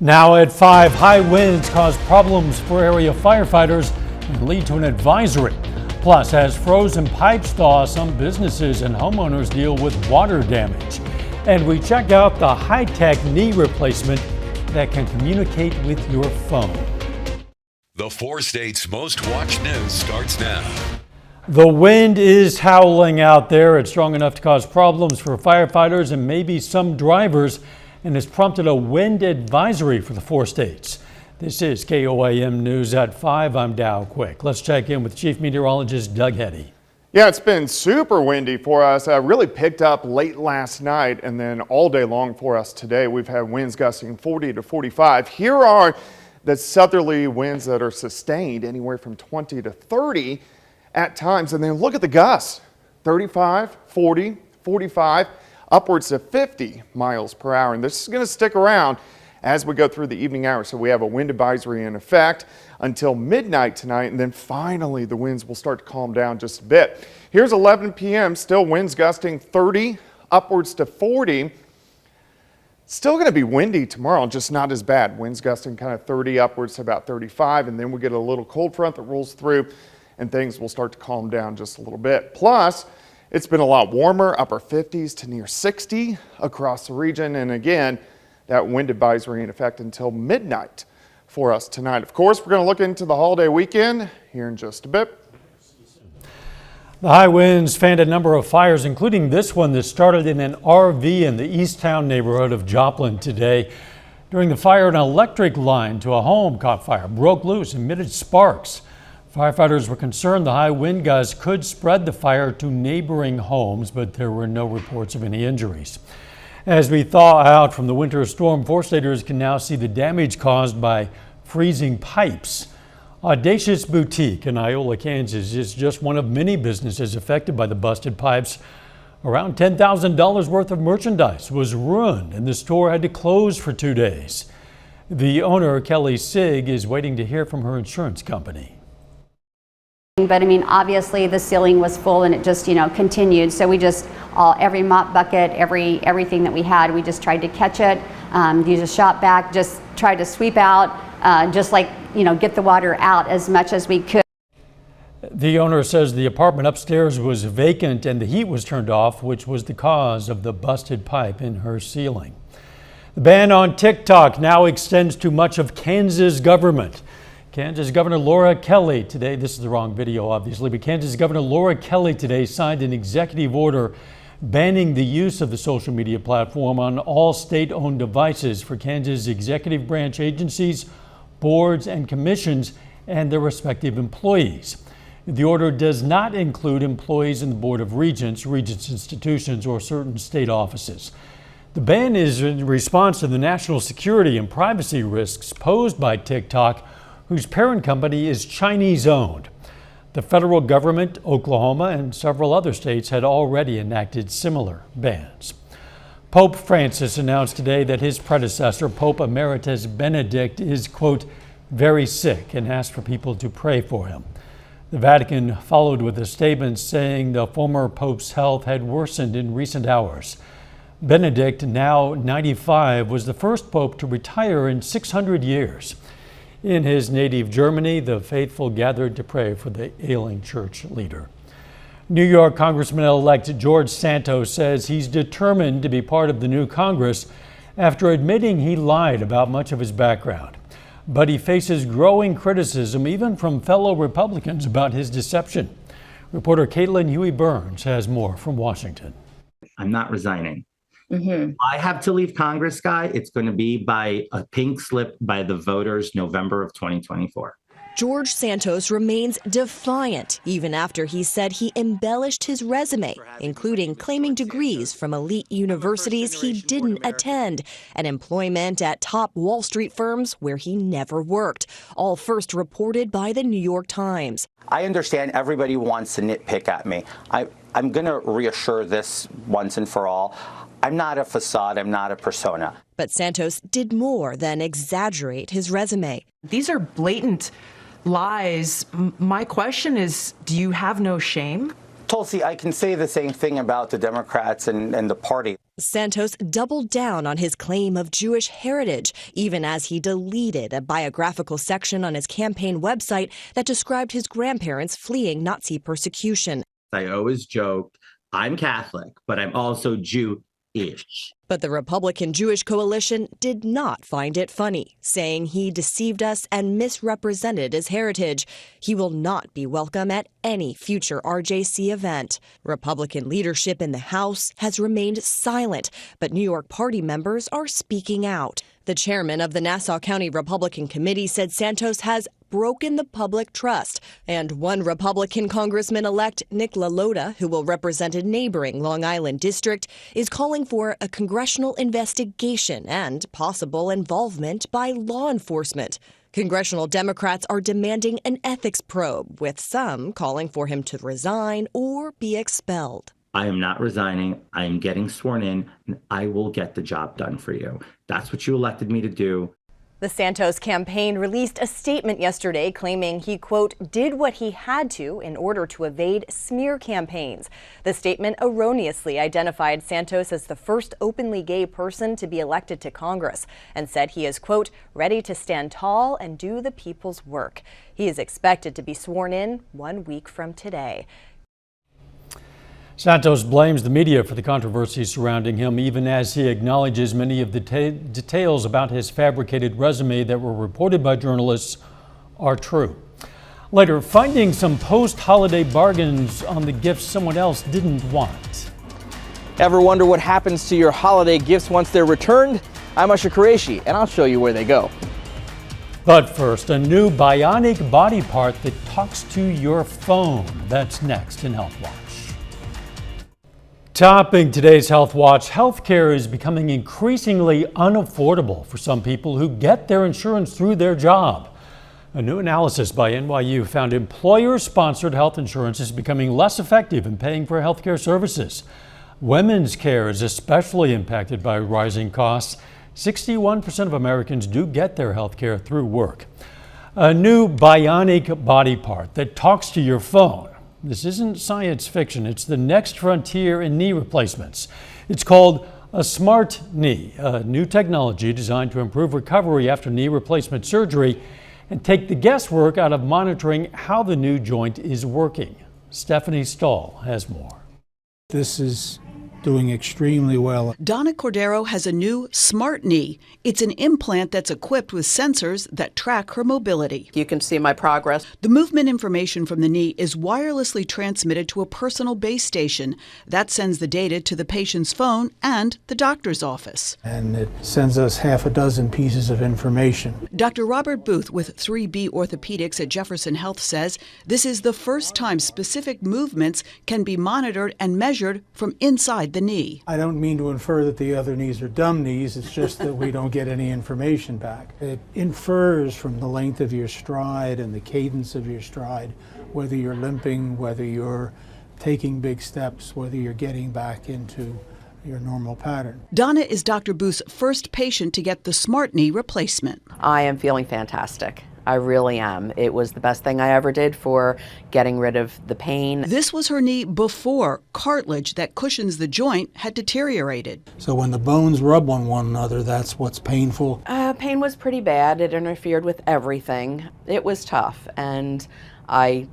Now at 5, high winds cause problems for area firefighters and lead to an advisory. Plus, as frozen pipes thaw, some businesses and homeowners deal with water damage. And we check out the high-tech knee replacement that can communicate with your phone. The 4 states' most watched news starts now. The wind is howling out there. It's strong enough to cause problems for firefighters and maybe some drivers, and has prompted a wind advisory for the 4 states. This is KOAM News at 5. I'm Dow Quick. Let's check in with Chief Meteorologist Doug Heddy. Yeah, it's been super windy for us. Really picked up late last night and then all day long for us today. We've had winds gusting 40 to 45. Here are the southerly winds that are sustained anywhere from 20 to 30 at times. And then look at the gusts, 35, 40, 45, upwards to 50 miles per hour. And this is going to stick around as we go through the evening hours. So we have a wind advisory in effect until midnight tonight, and then finally the winds will start to calm down just a bit. Here's 11 p.m. Still winds gusting 30 upwards to 40. Still going to be windy tomorrow, just not as bad. Winds gusting kind of 30 upwards to about 35, and then we get a little cold front that rolls through and things will start to calm down just a little bit. Plus, it's been a lot warmer, upper 50s to near 60 across the region, and again, that wind advisory in effect until midnight for us tonight. Of course, we're going to look into the holiday weekend here in just a bit. The high winds fanned a number of fires, including this one that started in an RV in the Easttown neighborhood of Joplin today. During the fire, an electric line to a home caught fire, broke loose, and emitted sparks. Firefighters were concerned the high wind gusts could spread the fire to neighboring homes, but there were no reports of any injuries. As we thaw out from the winter storm, 4-staters can now see the damage caused by freezing pipes. Audacious Boutique in Iola, Kansas is just one of many businesses affected by the busted pipes. Around $10,000 worth of merchandise was ruined and the store had to close for 2 days. The owner, Kelly Sig, is waiting to hear from her insurance company. But I mean, obviously the ceiling was full and it just, continued. So we just, every mop bucket, everything that we had, we just tried to catch it, use a shop vac, just tried to sweep out, get the water out as much as we could. The owner says the apartment upstairs was vacant and the heat was turned off, which was the cause of the busted pipe in her ceiling. The ban on TikTok now extends to much of Kansas government. Kansas Governor Laura Kelly today, this is the wrong video obviously, but Kansas Governor Laura Kelly today signed an executive order banning the use of the social media platform on all state-owned devices for Kansas executive branch agencies, boards, and commissions and their respective employees. The order does not include employees in the Board of Regents, Regents institutions, or certain state offices. The ban is in response to the national security and privacy risks posed by TikTok, whose parent company is Chinese-owned. The federal government, Oklahoma, and several other states had already enacted similar bans. Pope Francis announced today that his predecessor, Pope Emeritus Benedict, is, quote, very sick and asked for people to pray for him. The Vatican followed with a statement saying the former pope's health had worsened in recent hours. Benedict, now 95, was the first pope to retire in 600 years. In his native Germany, the faithful gathered to pray for the ailing church leader. New York Congressman-elect George Santos says he's determined to be part of the new Congress after admitting he lied about much of his background. But he faces growing criticism even from fellow Republicans about his deception. Reporter Caitlin Huey-Burns has more from Washington. I'm not resigning. I have to leave Congress, Guy. It's going to be by a pink slip by the voters November of 2024. George Santos remains defiant, even after he said he embellished his resume, including claiming degrees from elite universities he didn't attend and employment at top Wall Street firms where he never worked, all first reported by the New York Times. I understand everybody wants to nitpick at me. I'm going to reassure this once and for all. I'm not a facade. I'm not a persona. But Santos did more than exaggerate his resume. These are blatant lies. My question is, do you have no shame? Tulsi, I can say the same thing about the Democrats and the party. Santos doubled down on his claim of Jewish heritage, even as he deleted a biographical section on his campaign website that described his grandparents fleeing Nazi persecution. I always joked, I'm Catholic, but I'm also Jewish. But the Republican Jewish coalition did not find it funny, saying he deceived us and misrepresented his heritage. He will not be welcome at any future RJC event. Republican leadership in the House has remained silent, but New York Party members are speaking out. The chairman of the Nassau County Republican Committee said Santos has broken the public trust. And one Republican Congressman-elect, Nick LaLota, who will represent a neighboring Long Island district, is calling for a congressional investigation and possible involvement by law enforcement. Congressional Democrats are demanding an ethics probe, with some calling for him to resign or be expelled. I am not resigning. I am getting sworn in, and I will get the job done for you. That's what you elected me to do. The Santos campaign released a statement yesterday claiming he, quote, did what he had to in order to evade smear campaigns. The statement erroneously identified Santos as the first openly gay person to be elected to Congress and said he is, quote, ready to stand tall and do the people's work. He is expected to be sworn in 1 week from today. Santos blames the media for the controversy surrounding him, even as he acknowledges many of the details about his fabricated resume that were reported by journalists are true. Later, finding some post-holiday bargains on the gifts someone else didn't want. Ever wonder what happens to your holiday gifts once they're returned? I'm Usher Qureshi, and I'll show you where they go. But first, a new bionic body part that talks to your phone. That's next in Health Watch. Topping today's Health Watch, healthcare is becoming increasingly unaffordable for some people who get their insurance through their job. A new analysis by NYU found employer-sponsored health insurance is becoming less effective in paying for healthcare services. Women's care is especially impacted by rising costs. 61% of Americans do get their healthcare through work. A new bionic body part that talks to your phone. This isn't science fiction. It's the next frontier in knee replacements. It's called a smart knee, a new technology designed to improve recovery after knee replacement surgery and take the guesswork out of monitoring how the new joint is working. Stephanie Stahl has more. This is doing extremely well. Donna Cordero has a new smart knee. It's an implant that's equipped with sensors that track her mobility. You can see my progress. The movement information from the knee is wirelessly transmitted to a personal base station. That sends the data to the patient's phone and the doctor's office. And it sends us half a dozen pieces of information. Dr. Robert Booth with 3B Orthopedics at Jefferson Health says this is the first time specific movements can be monitored and measured from inside the knee. I don't mean to infer that the other knees are dumb knees, it's just that we don't get any information back. It infers from the length of your stride and the cadence of your stride, whether you're limping, whether you're taking big steps, whether you're getting back into your normal pattern. Donna is Dr. Booth's first patient to get the smart knee replacement. I am feeling fantastic. I really am. It was the best thing I ever did for getting rid of the pain. This was her knee before cartilage that cushions the joint had deteriorated. So when the bones rub on one another, that's what's painful. Pain was pretty bad. It interfered with everything. It was tough, and I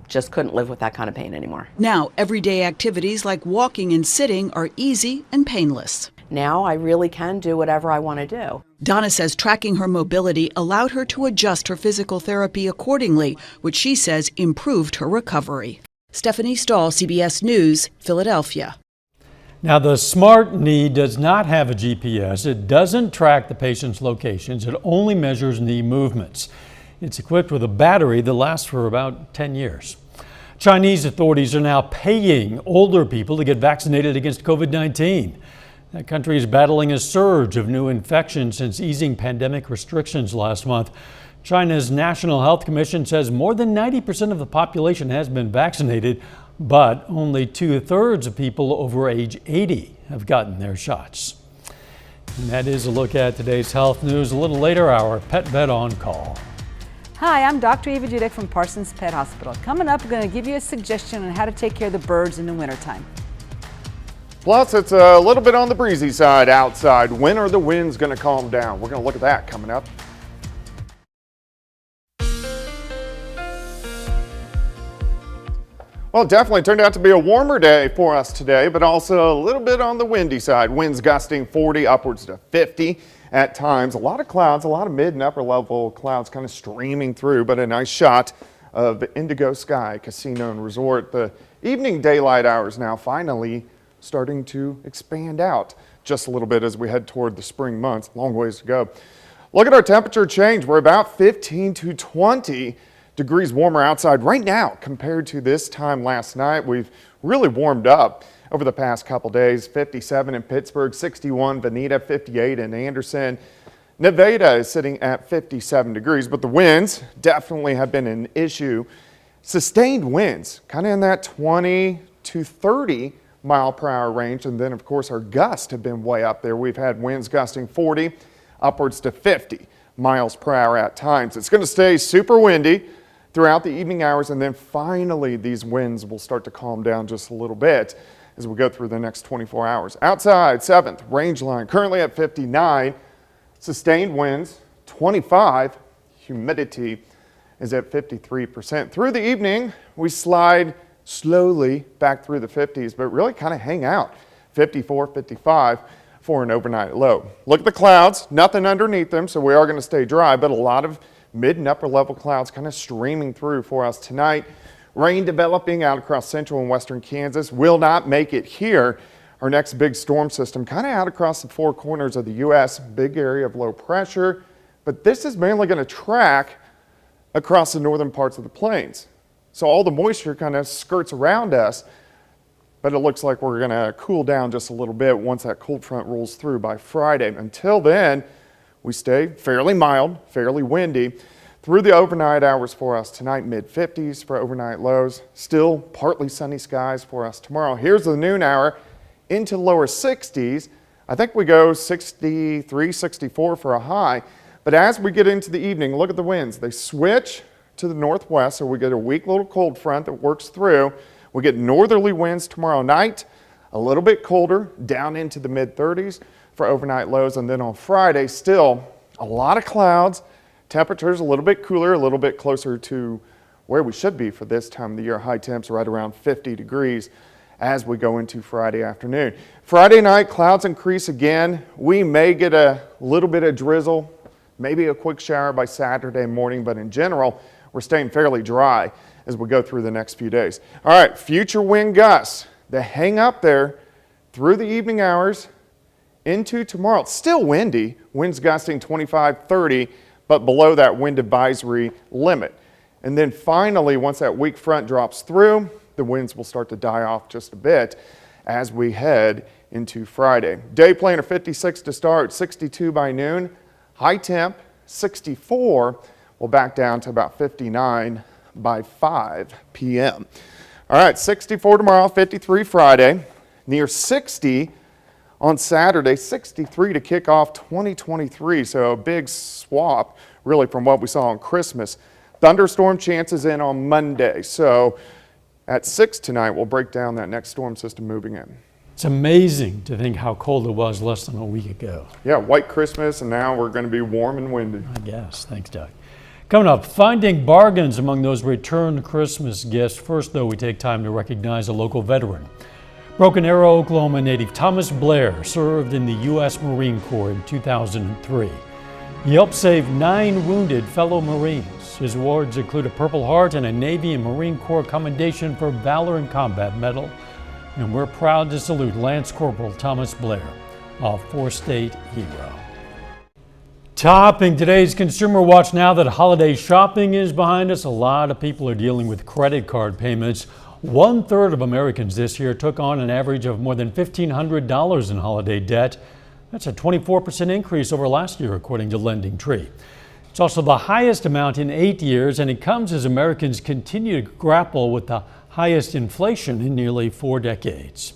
just couldn't live with that kind of pain anymore. Now, everyday activities like walking and sitting are easy and painless. Now I really can do whatever I want to do. Donna says tracking her mobility allowed her to adjust her physical therapy accordingly, which she says improved her recovery. Stephanie Stahl, CBS News, Philadelphia. Now, the smart knee does not have a GPS. It doesn't track the patient's locations. It only measures knee movements. It's equipped with a battery that lasts for about 10 years. Chinese authorities are now paying older people to get vaccinated against COVID-19. That country is battling a surge of new infections since easing pandemic restrictions last month. China's National Health Commission says more than 90% of the population has been vaccinated, but only 2/3 of people over age 80 have gotten their shots. And that is a look at today's health news. A little later, our pet vet on call. Hi, I'm Dr. Eva Judek from Parsons Pet Hospital. Coming up, we're going to give you a suggestion on how to take care of the birds in the wintertime. Plus, it's a little bit on the breezy side outside. When are the winds going to calm down? We're going to look at that coming up. Well, it definitely turned out to be a warmer day for us today, but also a little bit on the windy side. Winds gusting 40 upwards to 50 at times. A lot of clouds, a lot of mid and upper level clouds kind of streaming through, but a nice shot of indigo sky, casino and resort. The evening daylight hours now finally starting to expand out just a little bit as we head toward the spring months. Long ways to go. Look at our temperature change. We're about 15 to 20 degrees warmer outside right now compared to this time last night. We've really warmed up over the past couple days. 57 in Pittsburgh, 61 Veneta, 58 in Anderson. Nevada is sitting at 57 degrees, but the winds definitely have been an issue. Sustained winds, kind of in that 20 to 30 mile per hour range. And then of course our gusts have been way up there. We've had winds gusting 40 upwards to 50 miles per hour at times. It's going to stay super windy throughout the evening hours, and then finally these winds will start to calm down just a little bit as we go through the next 24 hours. Outside, 7th range line currently at 59, sustained winds 25, humidity is at 53%. Through the evening we slide slowly back through the 50s, but really kind of hang out 54, 55 for an overnight low. Look at the clouds, nothing underneath them, so we are going to stay dry, but a lot of mid and upper level clouds kind of streaming through for us tonight. Rain developing out across central and western Kansas. Will not make it here. Our next big storm system kind of out across the four corners of the U.S. Big area of low pressure, but this is mainly going to track across the northern parts of the plains. So all the moisture kind of skirts around us, but it looks like we're going to cool down just a little bit once that cold front rolls through by Friday. Until then, we stay fairly mild, fairly windy through the overnight hours for us tonight. Mid 50s for overnight lows. Still partly sunny skies for us tomorrow. Here's the noon hour into lower 60s. I think we go 63, 64 for a high. But as we get into the evening, look at the winds. They switch to the northwest, so we get a weak little cold front that works through. We get northerly winds tomorrow night, a little bit colder, down into the mid 30s for overnight lows. And then on Friday, still a lot of clouds, temperatures a little bit cooler, a little bit closer to where we should be for this time of the year. High temps right around 50 degrees as we go into Friday afternoon. Friday night, clouds increase again. We may get a little bit of drizzle, maybe a quick shower by Saturday morning, but in general, we're staying fairly dry as we go through the next few days. All right, future wind gusts, they hang up there through the evening hours into tomorrow. It's still windy, winds gusting 25, 30, but below that wind advisory limit. And then finally, once that weak front drops through, the winds will start to die off just a bit as we head into Friday. Day planner 56 to start, 62 by noon. High temp 64 will back down to about 59 by 5 p.m. All right, 64 tomorrow, 53 Friday, near 60 on Saturday, 63 to kick off 2023. So a big swap really from what we saw on Christmas. Thunderstorm chances in on Monday. So at 6 tonight, we'll break down that next storm system moving in. It's amazing to think how cold it was less than a week ago. Yeah, white Christmas, and now we're going to be warm and windy. I guess. Thanks, Doug. Coming up, finding bargains among those returned Christmas gifts. First, though, we take time to recognize a local veteran. Broken Arrow, Oklahoma native Thomas Blair served in the U.S. Marine Corps in 2003. He helped save 9 wounded fellow Marines. His awards include a Purple Heart and a Navy and Marine Corps Commendation for Valor in Combat Medal. And we're proud to salute Lance Corporal Thomas Blair, a 4-state hero. Topping today's Consumer Watch now that holiday shopping is behind us, a lot of people are dealing with credit card payments. 1/3 of Americans this year took on an average of more than $1,500 in holiday debt. That's a 24% increase over last year, according to LendingTree. It's also the highest amount in 8 years, and it comes as Americans continue to grapple with the highest inflation in nearly 4 decades.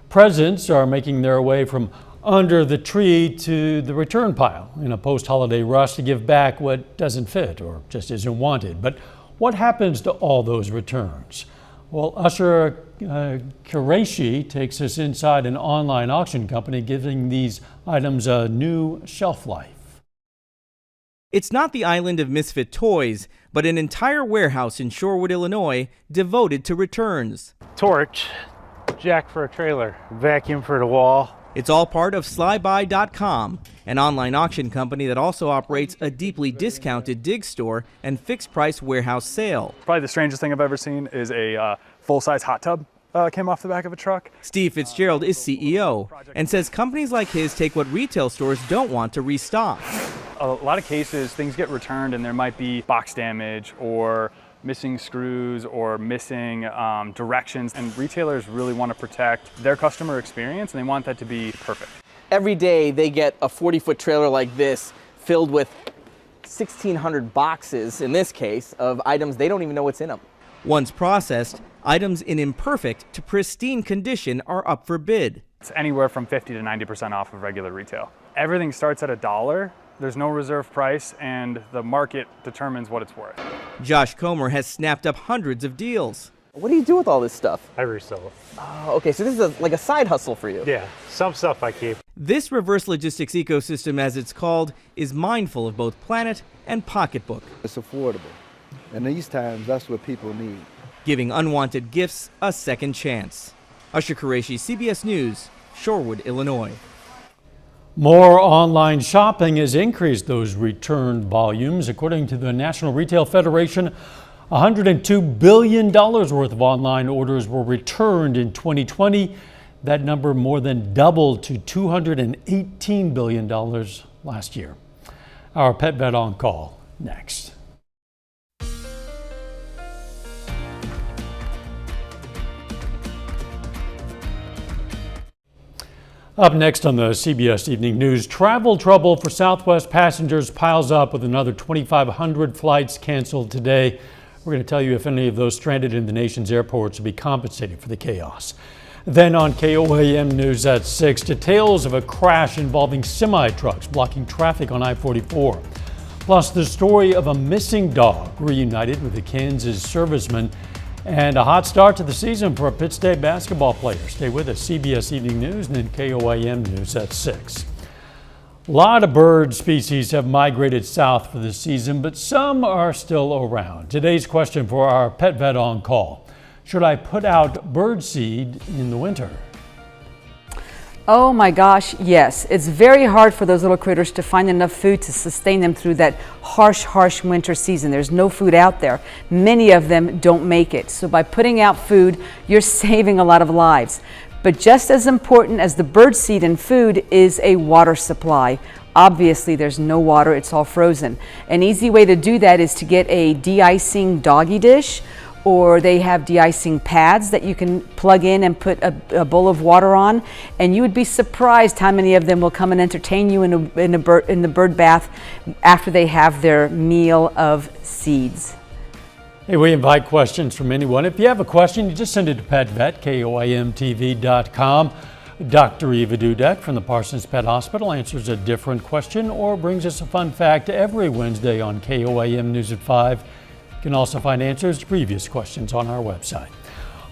Presents are making their way from under the tree to the return pile in a post-holiday rush to give back what doesn't fit or just isn't wanted. But what happens to all those returns? Well, Usher Qureshi takes us inside an online auction company giving these items a new shelf life. It's not the island of misfit toys, but an entire warehouse in Shorewood, Illinois, devoted to returns. Torch, jack for a trailer, vacuum for the wall. It's all part of Slybuy.com, an online auction company that also operates a deeply discounted dig store and fixed-price warehouse sale. Probably the strangest thing I've ever seen is a full-size hot tub came off the back of a truck. Steve Fitzgerald is CEO and says companies like his take what retail stores don't want to restock. A lot of cases, things get returned and there might be box damage or missing screws or missing directions, and retailers really want to protect their customer experience and they want that to be perfect. Every day they get a 40-foot trailer like this filled with 1,600 boxes, in this case, of items they don't even know what's in them. Once processed, items in imperfect to pristine condition are up for bid. It's anywhere from 50 to 90% off of regular retail. Everything starts at $1. There's no reserve price, and the market determines what it's worth. Josh Comer has snapped up hundreds of deals. What do you do with all this stuff? I resell it. Oh, okay, so this is like a side hustle for you. Yeah, some stuff I keep. This reverse logistics ecosystem, as it's called, is mindful of both planet and pocketbook. It's affordable, and these times, that's what people need. Giving unwanted gifts a second chance. Usher Qureshi, CBS News, Shorewood, Illinois. More online shopping has increased those return volumes. According to the National Retail Federation, $102 billion worth of online orders were returned in 2020. That number more than doubled to $218 billion last year. Our Pet Vet on Call next. Up next on the CBS Evening News, travel trouble for Southwest passengers piles up with another 2,500 flights canceled today. We're going to tell you if any of those stranded in the nation's airports will be compensated for the chaos. Then on KOAM News at 6, details of a crash involving semi-trucks blocking traffic on I-44. Plus the story of a missing dog reunited with a Kansas serviceman. And a hot start to the season for a Pitt State basketball player. Stay with us, CBS Evening News and then KOAM News at 6. A lot of bird species have migrated south for the season, but some are still around. Today's question for our Pet Vet on Call: should I put out bird seed in the winter? Oh my gosh, yes. It's very hard for those little critters to find enough food to sustain them through that harsh winter season. There's no food out there. Many of them don't make it. So by putting out food, you're saving a lot of lives. But just as important as the bird seed and food is a water supply. Obviously, there's no water, it's all frozen. An easy way to do that is to get a de-icing doggy dish, or they have de-icing pads that you can plug in and put a bowl of water on, and you would be surprised how many of them will come and entertain you in the bird bath after they have their meal of seeds. Hey, we invite questions from anyone. If you have a question, you just send it to PetVet, KOAMTV.com. Dr. Eva Dudek from the Parsons Pet Hospital answers a different question or brings us a fun fact every Wednesday on KOAM News at 5. You can also find answers to previous questions on our website.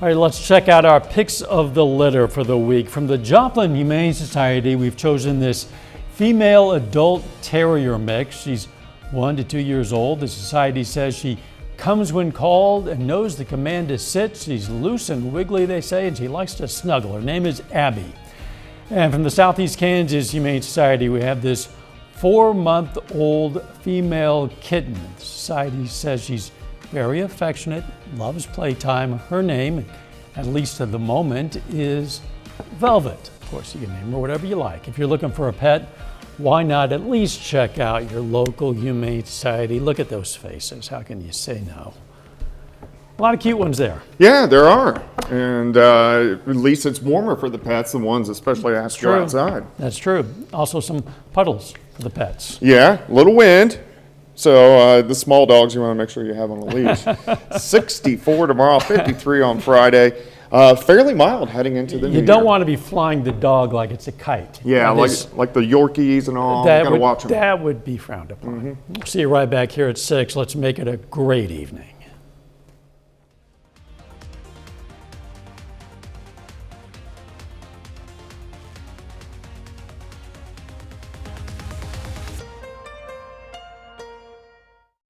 All right, let's check out our picks of the litter for the week. From the Joplin Humane Society, we've chosen this female adult terrier mix. She's 1 to 2 years old. The society says she comes when called and knows the command to sit. She's loose and wiggly, they say, and she likes to snuggle. Her name is Abby. And from the Southeast Kansas Humane Society, we have this 4-month-old female kitten. The society says she's very affectionate, loves playtime. Her name, at least at the moment, is Velvet. Of course, you can name her whatever you like. If you're looking for a pet, why not at least check out your local Humane Society? Look at those faces. How can you say no? A lot of cute ones there. Yeah, there are. And at least it's warmer for the pets, the ones especially have to go outside. That's true. Also some puddles for the pets. Yeah, a little wind. So the small dogs you want to make sure you have on a leash. 64 tomorrow, 53 on Friday. fairly mild heading into the new You don't year. want to be flying the dog like it's a kite. Yeah, That like the Yorkies and all. Gotta watch them. That would be frowned upon. See you right back here at 6. Let's make it a great evening.